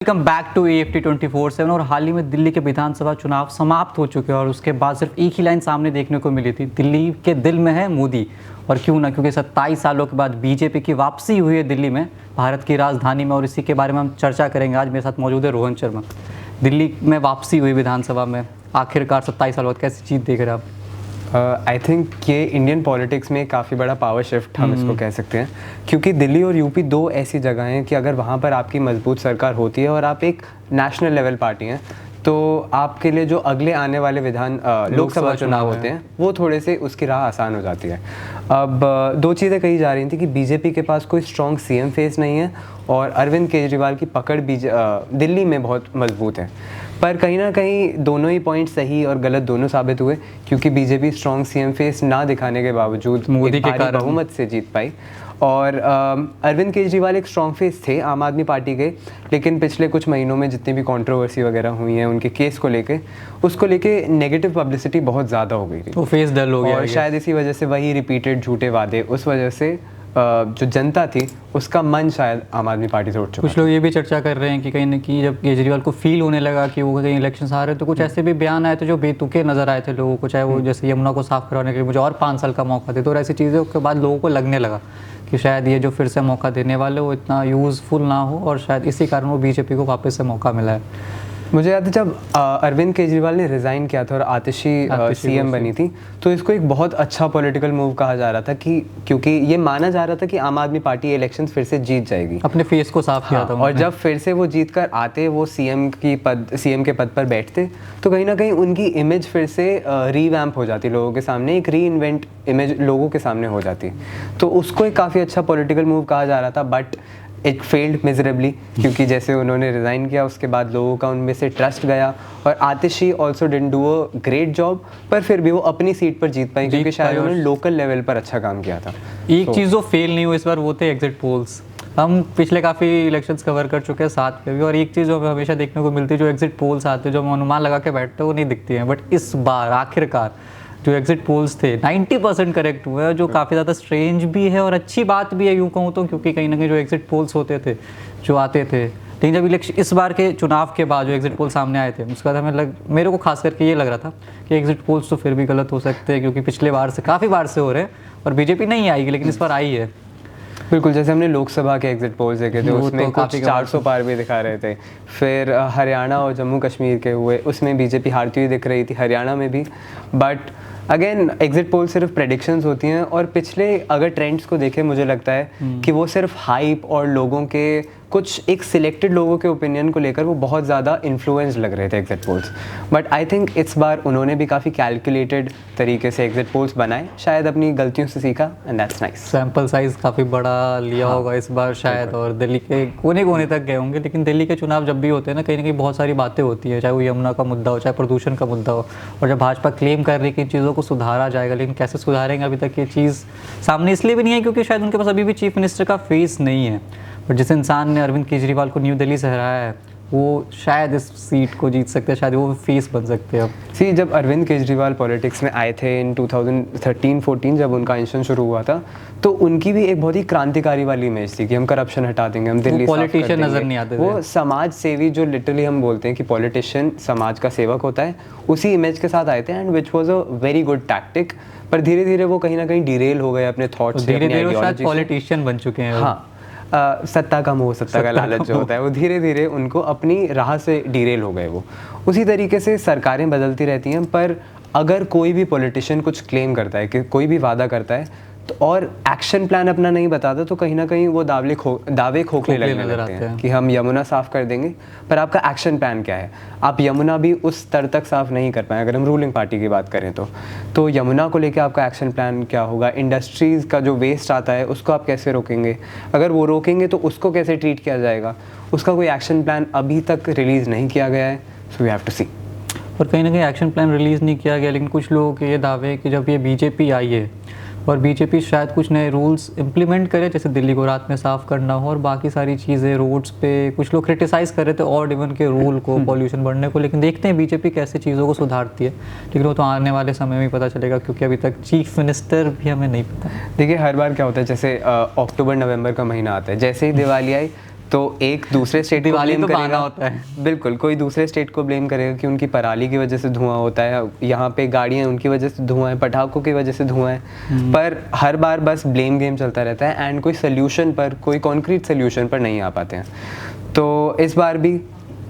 Welcome back to AFT 24/7। और हाल ही में दिल्ली के विधानसभा चुनाव समाप्त हो चुके हैं और उसके बाद सिर्फ एक ही लाइन सामने देखने को मिली थी, दिल्ली के दिल में है मोदी। और क्यों ना, क्योंकि 27 सालों के बाद बीजेपी की वापसी हुई है दिल्ली में, भारत की राजधानी में, और इसी के बारे में हम चर्चा करेंगे। आज मेरे साथ मौजूद है रोहन शर्मा। दिल्ली में वापसी हुई विधानसभा में, आखिरकार 27 साल बाद कैसी चीज़ देख रहे हैं आप? आई थिंक ये इंडियन पॉलिटिक्स में काफ़ी बड़ा पावर शिफ्ट हम इसको कह सकते हैं, क्योंकि दिल्ली और यूपी दो ऐसी जगह हैं कि अगर वहाँ पर आपकी मजबूत सरकार होती है और आप एक नेशनल लेवल पार्टी हैं, तो आपके लिए जो अगले आने वाले लोकसभा चुनाव होते हैं वो थोड़े से उसकी राह आसान हो जाती है। अब दो चीज़ें कही जा रही थी कि बीजेपी के पास कोई स्ट्रॉन्ग सीएम फेस नहीं है और अरविंद केजरीवाल की पकड़ दिल्ली में बहुत मजबूत है। पर कहीं ना कहीं दोनों ही पॉइंट सही और गलत दोनों साबित हुए, क्योंकि बीजेपी स्ट्रॉन्ग सीएम फेस ना दिखाने के बावजूद मोदी के कारण बहुमत से जीत पाई। और अरविंद केजरीवाल एक स्ट्रॉन्ग फेस थे आम आदमी पार्टी के, लेकिन पिछले कुछ महीनों में जितनी भी कंट्रोवर्सी वगैरह हुई है उनके केस को लेके, उसको लेके नेगेटिव पब्लिसिटी बहुत ज़्यादा हो गई थी। वो फेस डल हो गया और शायद इसी वजह से वही रिपीटेड झूठे वादे, उस वजह से जो जनता थी उसका मन शायद आम आदमी पार्टी से उठ चुका। कुछ लोग ये भी चर्चा कर रहे हैं कि कहीं ना कहीं जब केजरीवाल को फील होने लगा कि वो कहीं इलेक्शन आ रहे हैं, तो कुछ ऐसे भी बयान आए थे जो बेतुके नजर आए थे लोगों को, चाहे वो जैसे यमुना को साफ करवाने के लिए मुझे और 5 साल का मौका दे, तो ऐसी चीज़ों के बाद लोगों को लगने लगा कि शायद ये जो फिर से मौका देने वाले वो इतना यूज़फुल ना हो, और शायद इसी कारण वो बीजेपी को वापस से मौका मिला है। मुझे याद है जब अरविंद केजरीवाल ने रिज़ाइन किया था और आतिशी सीएम बनी थी, तो इसको एक बहुत अच्छा पॉलिटिकल मूव कहा जा रहा था कि क्योंकि ये माना जा रहा था कि आम आदमी पार्टी इलेक्शंस फिर से जीत जाएगी, अपने फेस को साफ किया था। और जब फिर से वो जीत कर आते, वो सीएम के पद पर बैठते, तो कहीं ना कहीं उनकी इमेज फिर से रीवैम्प हो जाती, लोगों के सामने एक री इन्वेंट इमेज लोगों के सामने हो जाती। तो उसको एक काफ़ी अच्छा पॉलिटिकल मूव कहा जा रहा था, बट इट फेल्ड मिजरेबली, क्योंकि जैसे उन्होंने रिज़ाइन किया उसके बाद लोगों का उनमें से ट्रस्ट गया, और Atishi also didn't do a great job, पर फिर भी वो अपनी सीट पर जीत पाई क्योंकि शायद उन्होंने लोकल लेवल पर अच्छा काम किया था। एक चीज़ जो फेल नहीं हुई इस बार वो थे एग्जिट पोल्स। हम पिछले काफ़ी इलेक्शंस कवर कर चुके हैं साथ में भी, और एक चीज़ जो हमें हमेशा देखने को मिलती है, जो एग्जिट पोल्स आते हैं जो हम अनुमान लगा के बैठते हैं वो नहीं दिखती हैं, बट इस बार आखिरकार जो एग्जिट पोल्स थे 90% करेक्ट हुए हैं, जो काफ़ी ज़्यादा स्ट्रेंज भी है और अच्छी बात भी है यूँ कहूँ तो, क्योंकि कहीं ना कहीं जो एग्जिट पोल्स होते थे जो आते थे, लेकिन जब इलेक्शन इस बार के चुनाव के बाद जो एग्जिट पोल सामने आए थे उसके बाद मेरे को खास करके ये लग रहा था कि एग्जिट पोल्स तो फिर भी गलत हो सकते हैं, क्योंकि पिछले बार से काफ़ी बार से हो रहे हैं और बीजेपी नहीं आएगी, लेकिन इस बार आई है। बिल्कुल, जैसे हमने लोकसभा के एग्जिट पोल्स देखे थे उसमें तो कुछ 400 पार भी दिखा रहे थे, फिर हरियाणा और जम्मू कश्मीर के हुए उसमें बीजेपी हारती हुई दिख रही थी, हरियाणा में भी। बट अगेन एग्जिट पोल सिर्फ प्रेडिक्शंस होती हैं, और पिछले अगर ट्रेंड्स को देखें मुझे लगता है कि वो सिर्फ हाइप और लोगों के कुछ एक सिलेक्टेड लोगों के ओपिनियन को लेकर वो बहुत ज़्यादा इन्फ्लुएंस लग रहे थे exit polls. But I think इस बार उन्होंने भी काफ़ी कैलकुलेटेड तरीके से एग्जिट पोल्स बनाए, शायद अपनी गलतियों से सीखा, and that's nice. Sample size काफ़ी बड़ा लिया होगा इस बार शायद, और दिल्ली के कोने कोने तक गए होंगे। लेकिन दिल्ली के चुनाव जब भी होते हैं ना कहीं बहुत सारी बातें होती हैं, चाहे वो यमुना का मुद्दा हो, चाहे प्रदूषण का मुद्दा हो, और जब भाजपा क्लेम कर रही है कि इन चीज़ों को सुधारा जाएगा, लेकिन कैसे सुधारेंगे अभी तक ये चीज़ सामने इसलिए भी नहीं है क्योंकि शायद उनके पास अभी भी चीफ मिनिस्टर का फेस नहीं है। और जिस इंसान ने अरविंद केजरीवाल को न्यू दिल्ली से हराया है वो शायद इस सीट को जीत सकते हैं, शायद वो फेस बन सकते हैं अब। जब अरविंद केजरीवाल पॉलिटिक्स में आए थे इन 2013-14 जब उनका इंशन शुरू हुआ था, तो उनकी भी एक बहुत ही क्रांतिकारी वाली इमेज थी कि हम करप्शन हटा देंगे, हम दिल्ली पॉलिटिशियन नजर नहीं आते थे, वो समाज सेवी, जो लिटरली हम बोलते हैं कि पॉलिटिशियन समाज का सेवक होता है, उसी इमेज के साथ आए थे, and which was a very good tactic. पर धीरे धीरे वो कहीं ना कहीं डिरेल हो गए अपने थॉट्स से, धीरे-धीरे शायद पॉलिटिशियन बन चुके हैं। हाँ, सत्ता का मोह, सत्ता का लालच जो होता है, वो धीरे धीरे उनको अपनी राह से डिरेल हो गए। वो उसी तरीके से सरकारें बदलती रहती हैं, पर अगर कोई भी पॉलिटिशियन कुछ क्लेम करता है कि कोई भी वादा करता है तो और एक्शन प्लान अपना नहीं बताता, तो कहीं ना कहीं वो दावे खोखले लगने लगते हैं कि हम यमुना साफ़ कर देंगे, पर आपका एक्शन प्लान क्या है? आप यमुना भी उस स्तर तक साफ़ नहीं कर पाए अगर हम रूलिंग पार्टी की बात करें तो यमुना को लेकर आपका एक्शन प्लान क्या होगा? इंडस्ट्रीज़ का जो वेस्ट आता है उसको आप कैसे रोकेंगे? अगर वो रोकेंगे तो उसको कैसे ट्रीट किया जाएगा? उसका कोई एक्शन प्लान अभी तक रिलीज़ नहीं किया गया है, सो वी हैव टू सी। और कहीं ना कहीं एक्शन प्लान रिलीज़ नहीं किया गया, लेकिन कुछ लोगों के ये दावे कि जब ये बीजेपी आई है और बीजेपी शायद कुछ नए रूल्स इम्प्लीमेंट करे, जैसे दिल्ली को रात में साफ़ करना हो और बाकी सारी चीज़ें, रोड्स पे कुछ लोग क्रिटिसाइज़ कर रहे थे और इवन के रूल को, पॉल्यूशन बढ़ने को, लेकिन देखते हैं बीजेपी कैसे चीज़ों को सुधारती है। लेकिन वो तो आने वाले समय में ही पता चलेगा, क्योंकि अभी तक चीफ मिनिस्टर भी हमें नहीं पता। देखिए, हर बार क्या होता है, जैसे अक्टूबर नवंबर का महीना आता है, जैसे ही दिवाली आई तो एक दूसरे स्टेट को दिवाली ब्लेम तो बहाना करेगा, होता है। बिल्कुल कोई दूसरे स्टेट को ब्लेम करेगा कि उनकी पराली की वजह से धुआं होता है, यहाँ पे गाड़ियाँ उनकी वजह से धुआं है, पटाखों की वजह से धुआं है, पर हर बार बस ब्लेम गेम चलता रहता है एंड कोई सोल्यूशन पर, कोई कॉन्क्रीट सोल्यूशन पर नहीं आ पाते हैं। तो इस बार भी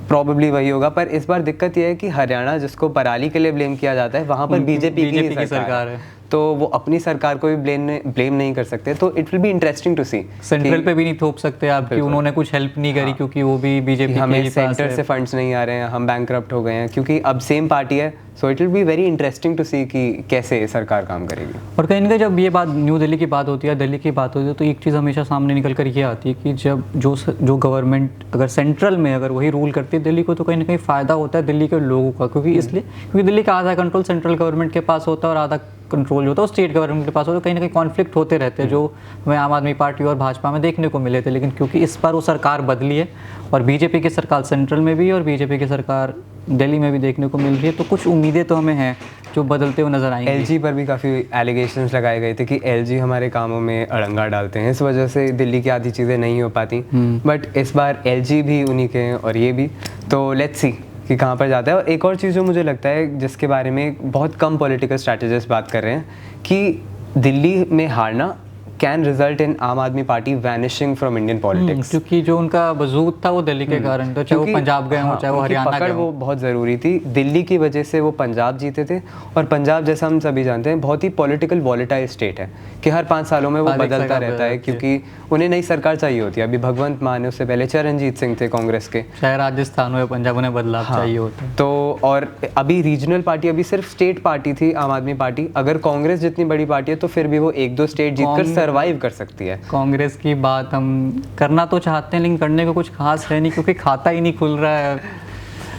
प्रॉब्ली वही होगा, पर इस बार दिक्कत यह है कि हरियाणा जिसको पराली के लिए ब्लेम किया जाता है वहाँ पर बीजेपी की सरकार है, तो वो अपनी सरकार को भी ब्लेम नहीं कर सकते। तो it will be interesting to see. Central पे भी नहीं थोप सकते आप कि उन्होंने कुछ हेल्प नहीं करी, क्योंकि वो भी बीजेपी के हमें ही पास सेंटर है। से फंड्स नहीं आ रहे हैं, हम बैंकरप्ट हो गए हैं, क्योंकि अब सेम पार्टी है। So it will be very interesting to see कि कैसे सरकार काम करेगी। और कहीं ना कहीं जब ये बात न्यू दिल्ली की बात होती है, दिल्ली की बात होती है, तो एक चीज़ हमेशा सामने निकल कर ये आती है कि जब जो गवर्नमेंट अगर सेंट्रल में अगर वही रूल करती है दिल्ली को, तो कहीं ना कहीं फ़ायदा होता है दिल्ली के लोगों का, क्योंकि दिल्ली का आधा कंट्रोल सेंट्रल गवर्नमेंट के पास होता है और आधा कंट्रोल जो होता है वो स्टेट गवर्नमेंट के पास होता है। कहीं ना कहीं कॉन्फ्लिक्ट होते रहते हैं, जो हमें आम आदमी पार्टी और भाजपा में देखने को मिले थे। लेकिन क्योंकि इस बार वो सरकार बदली है और बीजेपी की सरकार सेंट्रल में भी है और बीजेपी की सरकार दिल्ली में भी देखने को मिल रही है, तो कुछ उम्मीदें तो हमें हैं जो बदलते हुए नजर आएंगी। एलजी पर भी काफ़ी एलिगेशंस लगाए गए थे कि एलजी हमारे कामों में अड़ंगा डालते हैं, इस वजह से दिल्ली की आधी चीज़ें नहीं हो पाती। बट इस बार एलजी भी उन्हीं के हैं और ये भी, तो लेट्स सी कि कहाँ पर जाता है। और एक और चीज़ जो मुझे लगता है जिसके बारे में बहुत कम पॉलिटिकल स्ट्रैटेजिस्ट बात कर रहे हैं कि दिल्ली में हारना कैन रिजल्ट इन आम आदमी party vanishing from Indian politics, क्योंकि जो उनका वजूद था वो दिल्ली के कारण, तो चाहे वो पंजाब गए हों चाहे वो हरियाणा गए हों, वो बहुत ज़रूरी थी। दिल्ली की वजह से वो पंजाब जीते थे, और पंजाब जैसा हम सभी जानते हैं बहुत ही पॉलिटिकल वॉलेटाइल स्टेट है कि हर 5 सालों में वो बदलता रहता है, क्योंकि उन्हें नई सरकार चाहिए होती है। अभी भगवंत मान है, उससे पहले चरणजीत सिंह थे कांग्रेस के, चाहे राजस्थान हो या पंजाब, उन्हें बदलाव चाहिए होता है। तो और अभी रीजनल पार्टी, अभी सिर्फ स्टेट पार्टी थी आम आदमी पार्टी। अगर कांग्रेस जितनी बड़ी पार्टी है तो फिर भी वो 1-2 स्टेट जीतकर सर्वाइव कर सकती है। कांग्रेस की बात हम करना तो चाहते हैं लेकिन करने को कुछ खास है नहीं, क्योंकि खाता ही नहीं खुल रहा है।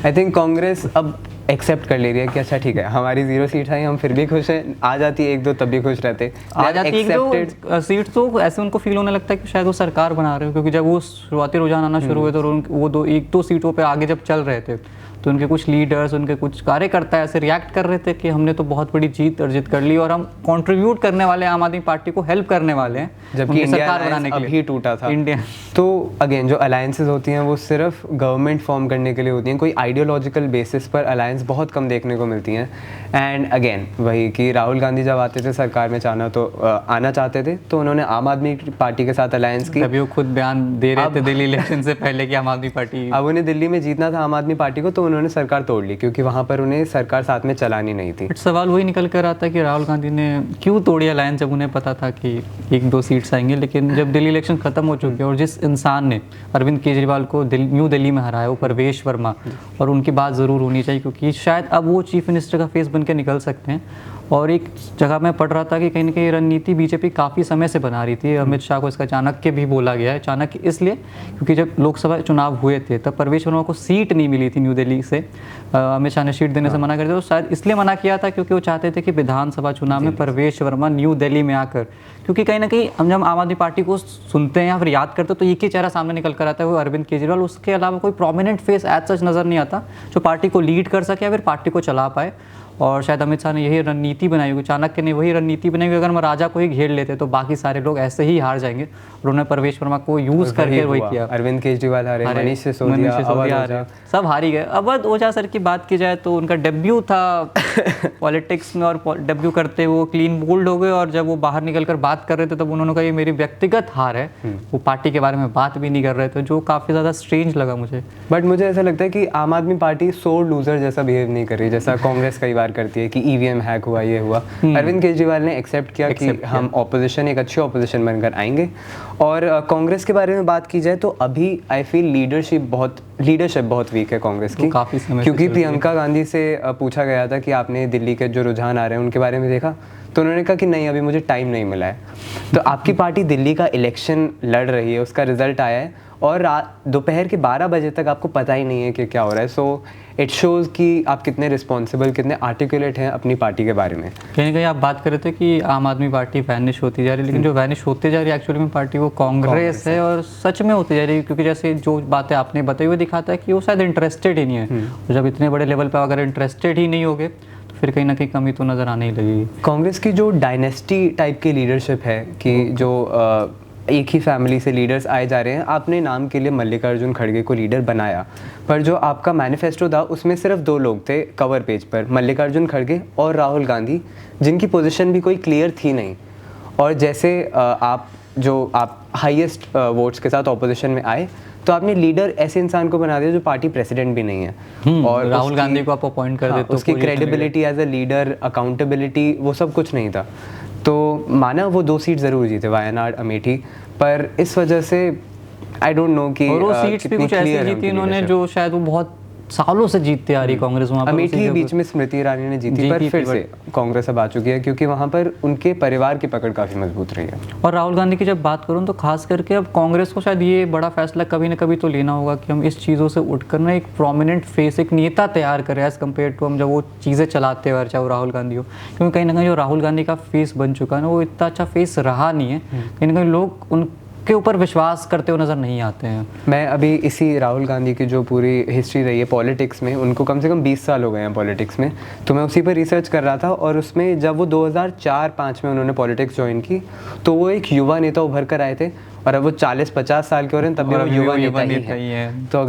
आई थिंक कांग्रेस अब एक्सेप्ट कर ले रही है कि अच्छा ठीक है, हमारी 0 सीट आई, हम फिर भी खुश हैं। आ जाती 1-2 तब भी खुश रहते। आ जाती 1-2 सीट तो ऐसे उनको फील होने लगता है कि शायद वो सरकार बना रहे हो, क्योंकि जब वो शुरुआती रुझान आना शुरू हुए तो वो 1-2 सीटों पे आगे जब चल रहे थे तो उनके कुछ लीडर्स, उनके कुछ कार्यकर्ता ऐसे रिएक्ट कर रहे थे कि हमने तो बहुत बड़ी जीत अर्जित कर ली और हम कंट्रीब्यूट करने वाले आम आदमी पार्टी को हेल्प करने वाले हैं, जबकि सरकार बनाने के लिए अभी टूटा था इंडिया। तो अगेन जो अलायंसेस होती हैं वो सिर्फ गवर्नमेंट फॉर्म करने के लिए होती हैं, कोई आइडियोलॉजिकल बेसिस पर अलायंस बहुत कम देखने को मिलती हैं। एंड अगेन वही कि राहुल गांधी जब आते थे सरकार में आना चाहते थे तो उन्होंने आम आदमी पार्टी के साथ अलायंस की। अभी वो खुद बयान दे रहे थे दिल्ली इलेक्शन से पहले कि आम आदमी पार्टी, अब उन्हें दिल्ली में जीतना था आम आदमी पार्टी को, तो उन्होंने सरकार तोड़ ली क्योंकि वहाँ पर उन्हें सरकार साथ में चलानी नहीं थी। बट सवाल वही निकल कर आता है कि राहुल गांधी ने क्यों तोड़ी अलायंस, जब उन्हें पता था कि 1-2 सीट्स आएंगे। लेकिन जब दिल्ली इलेक्शन खत्म हो चुके और जिस इंसान ने अरविंद केजरीवाल को न्यू दिल्ली में हराया वो परवेश वर्मा, और उनकी बात ज़रूर होनी चाहिए क्योंकि शायद अब वो चीफ मिनिस्टर का फेस बन के निकल सकते हैं। और एक जगह मैं पढ़ रहा था कि कहीं ना कहीं रणनीति बीजेपी काफ़ी समय से बना रही थी। अमित शाह को इसका चाणक्य भी बोला गया है। चाणक्य इसलिए क्योंकि जब लोकसभा चुनाव हुए थे तब परवेश वर्मा को सीट नहीं मिली थी न्यू दिल्ली से, अमित शाह ने सीट देने से मना कर दिया। तो शायद इसलिए मना किया था क्योंकि वो चाहते थे कि विधानसभा चुनाव में परवेश वर्मा न्यू दिल्ली में आकर, क्योंकि कहीं ना कहीं हम जब आम आदमी पार्टी को सुनते हैं या फिर याद करते हैं तो एक ही चेहरा सामने निकल कर आता है, वो अरविंद केजरीवाल। उसके अलावा कोई प्रोमिनेंट फेस एज सच नज़र नहीं आता जो पार्टी को लीड कर सके या फिर पार्टी को चला पाए। और शायद अमित शाह ने यही रणनीति बनाई होगी, चाणक्य ने वही रणनीति बनाई होगी, अगर हम राजा को ही घेर लेते तो बाकी सारे लोग ऐसे ही हार जाएंगे। और उन्होंने परवेश वर्मा को यूज़ करके वही किया। अरविंद केजरीवाल हारे, मनीष सिसोदिया हारे, सब हार ही गए। अवध ओझा सर की बात की जाए तो उनका डेब्यू था पॉलिटिक्स में, और डेब्यू करते वो क्लीन बोल्ड हो गए। और जब वो बाहर निकल कर बात कर रहे थे तब उन्होंने कहा ये मेरी व्यक्तिगत हार है, वो पार्टी के बारे में बात भी नहीं कर रहे थे, जो काफ़ी ज़्यादा स्ट्रेंज लगा मुझे। बट मुझे ऐसा लगता है कि आम आदमी पार्टी सोर लूजर जैसा बिहेव नहीं कर रही जैसा कांग्रेस कई बार करती है कि ईवीएम हैक हुआ, ये हुआ। अरविंद केजरीवाल ने एक्सेप्ट किया कि हम ऑपोजिशन, एक अच्छी ऑपोजिशन बनकर आएंगे। और कांग्रेस के बारे में बात की जाए तो अभी आई फील लीडरशिप बहुत वीक है कांग्रेस की, काफ़ी समय क्योंकि प्रियंका गांधी से पूछा गया था कि आपने दिल्ली के जो रुझान आ रहे हैं उनके बारे में देखा, तो उन्होंने कहा कि नहीं अभी मुझे टाइम नहीं मिला है। तो आपकी पार्टी दिल्ली का इलेक्शन लड़ रही है, उसका रिजल्ट आया है और दोपहर के 12 बजे तक आपको पता ही नहीं है कि क्या हो रहा है। सो इट शोज़ कि आप कितने रिस्पॉन्सिबल, कितने आर्टिकुलेट हैं अपनी पार्टी के बारे में। कहीं ना कहीं आप बात कर रहे थे कि आम आदमी पार्टी वैनिश होती जा रही है, लेकिन जो वैनिश होते जा रही है एक्चुअली में पार्टी वो कांग्रेस है, और सच में होती जा रही है। क्योंकि जैसे जो बातें आपने बताई हुई दिखाता है कि वो शायद इंटरेस्टेड ही नहीं है। और जब इतने बड़े लेवल पर अगर इंटरेस्टेड ही नहीं होगे तो फिर कहीं ना कहीं कमी तो नज़र आने ही लगेगी। कांग्रेस की जो डायनेस्टी टाइप की लीडरशिप है कि जो एक ही फैमिली से लीडर्स आए जा रहे हैं। आपने नाम के लिए मल्लिकार्जुन खड़गे को लीडर बनाया, पर जो आपका मैनिफेस्टो था उसमें सिर्फ 2 लोग थे कवर पेज पर, मल्लिकार्जुन खड़गे और राहुल गांधी, जिनकी पोजीशन भी कोई क्लियर थी नहीं। और जैसे आप हाईएस्ट वोट्स के साथ ऑपोजिशन में आए तो आपने लीडर ऐसे इंसान को बना दिया जो पार्टी प्रेसिडेंट भी नहीं है, और राहुल गांधी को आप अपॉइंट कर देते, उसकी credibility as a leader, accountability, वो सब कुछ नहीं था। तो माना वो 2 सीट ज़रूर जीते, वायनाड, अमेठी, पर इस वजह से आई डोंट नो कि और वो सीट्स भी कुछ ऐसी जीती उन्होंने जो शायद वो बहुत सालों से जीतते आ रही कांग्रेस वहाँ पर। अमेठी बीच में स्मृति ईरानी ने जीती पर फिर से कांग्रेस अब आ चुकी है, क्योंकि वहाँ पर उनके परिवार की पकड़ काफ़ी मजबूत रही है। और राहुल गांधी की जब बात करूँ तो खास करके अब कांग्रेस को शायद ये बड़ा फैसला कभी ना कभी तो लेना होगा कि हम इस चीज़ों से उठकर ना एक प्रोमिनेंट फेस, एक नेता तैयार करें एज़ कम्पेयर टू हम जब वो चीज़ें चलाते हुए, चाहे वो राहुल गांधी हो। क्योंकि कहीं ना कहीं जो राहुल गांधी का फेस बन चुका है ना, वो इतना अच्छा फेस रहा नहीं है, कहीं ना कहीं लोग उनके ऊपर विश्वास करते हुए नज़र नहीं आते हैं। मैं अभी इसी राहुल गांधी की जो पूरी हिस्ट्री रही है पॉलिटिक्स में, उनको कम से कम 20 साल हो गए हैं पॉलिटिक्स में, तो मैं उसी पर रिसर्च कर रहा था। और उसमें जब वो 2004-05 में उन्होंने पॉलिटिक्स ज्वाइन की तो वो एक युवा नेता उभर कर आए थे, और अब वो 40-50 साल के हो रहे हैं तब भी वो युवा नेता ही है। तो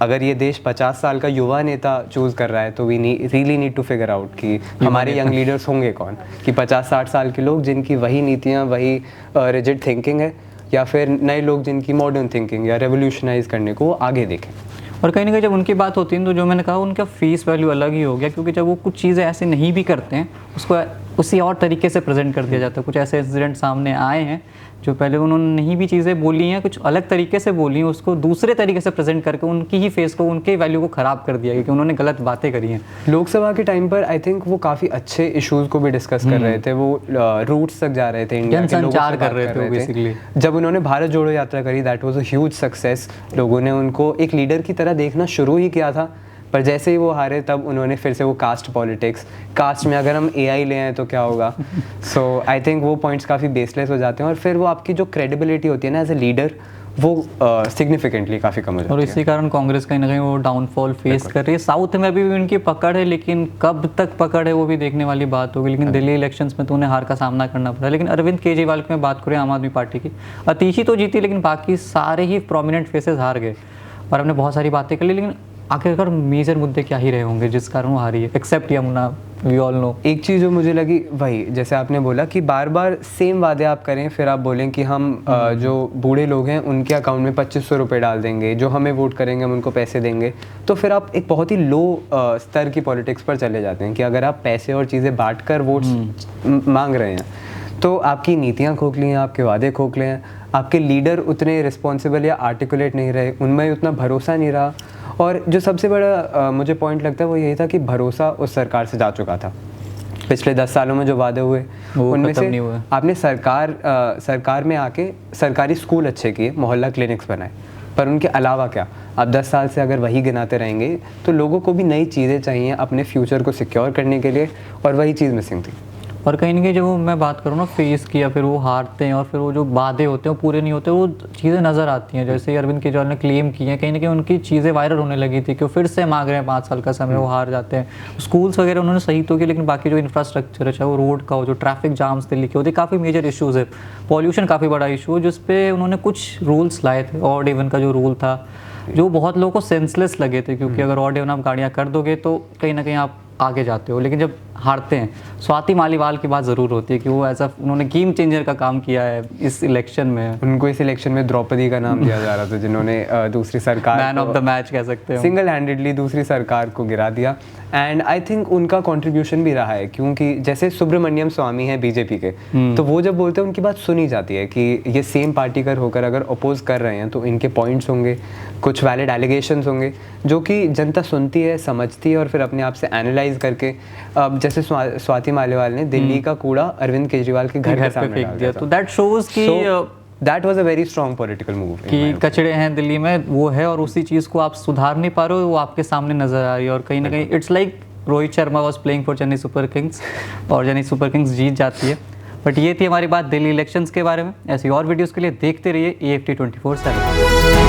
अगर ये देश 50 साल का युवा नेता चूज़ कर रहा है तो we really need to figure out कि हमारे यंग लीडर्स होंगे कौन, कि 50-60 साल के लोग जिनकी वही नीतियाँ, वही रिजिड थिंकिंग है, या फिर नए लोग जिनकी मॉडर्न थिंकिंग या रेवोल्यूशनाइज करने को आगे देखें। और कहीं ना कहीं जब उनकी बात होती है तो जो मैंने कहा उनका फेस वैल्यू अलग ही हो गया, क्योंकि जब वो कुछ चीज़ें ऐसे नहीं भी करते हैं उसको उसी और तरीके से प्रेजेंट कर दिया जाता है। कुछ ऐसे इंसिडेंट सामने आए हैं जो पहले उन्होंने नहीं भी चीज़ें बोली हैं, कुछ अलग तरीके से बोली हैं, उसको दूसरे तरीके से प्रेजेंट करके उनकी ही फेस को, उनके वैल्यू को ख़राब कर दिया, क्योंकि उन्होंने गलत बातें करी हैं। लोकसभा के टाइम पर आई थिंक वो काफ़ी अच्छे इश्यूज़ को भी डिस्कस कर रहे थे, वो रूट्स तक जा रहे थे, इंडिया के लोगों से कर रहे थे बेसिकली। जब उन्होंने भारत जोड़ो यात्रा करी, that was a huge success. लोगों ने उनको एक लीडर की तरह देखना शुरू ही किया था, पर जैसे ही वो हारे तब उन्होंने फिर से वो कास्ट पॉलिटिक्स, कास्ट में अगर हम AI ले आए तो क्या होगा। सो आई थिंक वो पॉइंट्स काफ़ी बेसलेस हो जाते हैं, और फिर वो आपकी जो क्रेडिबिलिटी होती है ना एज ए लीडर, वो सिग्निफिकेंटली काफ़ी कम हो जाती है। और इसी कारण कांग्रेस कहीं ना कहीं वो डाउनफॉल फेस कर रही है। साउथ में अभी भी उनकी पकड़ है, लेकिन कब तक पकड़ है वो भी देखने वाली बात होगी। लेकिन दिल्ली इलेक्शंस में तो उन्हें हार का सामना करना पड़ा। लेकिन अरविंद केजरीवाल की मैं बात करें, आम आदमी पार्टी की, अतीशी तो जीती लेकिन बाकी सारे ही प्रोमिनेंट फेसेस हार गए। और हमने बहुत सारी बातें कर ली, लेकिन आखिरकार मेजर मुद्दे क्या ही रहे होंगे जिस कारण वो हारी है, except Yamuna, we all know. एक चीज़ जो मुझे लगी वही, जैसे आपने बोला कि बार बार सेम वादे आप करें, फिर आप बोलें कि हम जो बूढ़े लोग हैं उनके अकाउंट में 2500 रुपये डाल देंगे, जो हमें वोट करेंगे हम उनको पैसे देंगे, तो फिर आप एक बहुत ही लो स्तर की पॉलिटिक्स पर चले जाते हैं कि अगर आप पैसे और चीज़ें बांट कर वोट्स मांग रहे हैं तो आपकी नीतियाँ खोखली हैं, आपके वादे खोखले हैं, आपके लीडर उतने रिस्पॉन्सिबल या आर्टिकुलेट नहीं रहे, उनमें उतना भरोसा नहीं रहा। और जो सबसे बड़ा मुझे पॉइंट लगता है वो यही था कि भरोसा उस सरकार से जा चुका था। पिछले 10 सालों में जो वादे हुए उनमें से आपने सरकार में आके सरकारी स्कूल अच्छे किए, मोहल्ला क्लिनिक्स बनाए, पर उनके अलावा क्या? आप 10 साल से अगर वही गिनाते रहेंगे तो लोगों को भी नई चीज़ें चाहिए अपने फ्यूचर को सिक्योर करने के लिए, और वही चीज़ मिसिंग थी। और कहीं ना कहीं जब मैं बात करूँ ना फेस की, या फिर वो हारते हैं और फिर वो जो वादे होते हैं वो पूरे नहीं होते, वो चीज़ें नज़र आती हैं। जैसे अरविंद केजरीवाल ने क्लेम किए हैं, कहीं ना कहीं उनकी चीज़ें वायरल होने लगी थी कि वो फिर से मांग रहे हैं 5 साल का समय, वो हार जाते हैं। स्कूल्स वगैरह उन्होंने सही तो किया, लेकिन बाकी जो इंफ्रास्ट्रक्चर है, चाहे वो रोड का हो, जो ट्रैफिक जाम्स दिल्ली के होते, काफ़ी मेजर इशूज़ है। पॉल्यूशन काफ़ी बड़ा इशू है, जिस पे उन्होंने कुछ रूल्स लाए थे। ऑड इवन का जो रूल था, जो बहुत लोगों को सेंसलेस लगे थे, क्योंकि अगर ऑड इवन आप गाड़ियाँ कर दोगे तो कहीं ना कहीं आप आगे जाते हो। लेकिन जब हारते हैं, स्वाति मालीवाल की बात ज़रूर होती है कि वो ऐसा, उन्होंने गेम चेंजर का काम किया है इस इलेक्शन में। उनको इस इलेक्शन में द्रौपदी का नाम दिया जा रहा था, जिन्होंने दूसरी सरकार, मैन ऑफ द मैच कह सकते हैं, सिंगल हैंडेडली दूसरी सरकार को गिरा दिया। एंड आई थिंक उनका कंट्रीब्यूशन भी रहा है, क्योंकि जैसे सुब्रमण्यम स्वामी हैं बीजेपी के, तो वो जब बोलते हैं उनकी बात सुनी जाती है कि ये सेम पार्टी कर होकर अगर अपोज कर रहे हैं तो इनके पॉइंट्स होंगे, कुछ वैलिड एलिगेशंस होंगे जो कि जनता सुनती है, समझती है, और फिर अपने आप से एनालाइज करके, जैसे स्वाति मालीवाल ने दिल्ली का कूड़ा अरविंद केजरीवाल के घर के सामने डाल दिया, तो दैट शोज कि that was a very strong political move कि कचड़े हैं दिल्ली में, वो है, और उसी चीज़ को आप सुधार नहीं पा रहे हो, वो आपके सामने नजर आ रही है। और कहीं ना कहीं it's like Rohit Sharma was playing for Chennai super Kings, और चेन्नई सुपर किंग्स जीत जाती है। बट ये थी हमारी बात दिल्ली इलेक्शंस के बारे में। ऐसी और वीडियोस के लिए देखते रहिए AFT 24/7।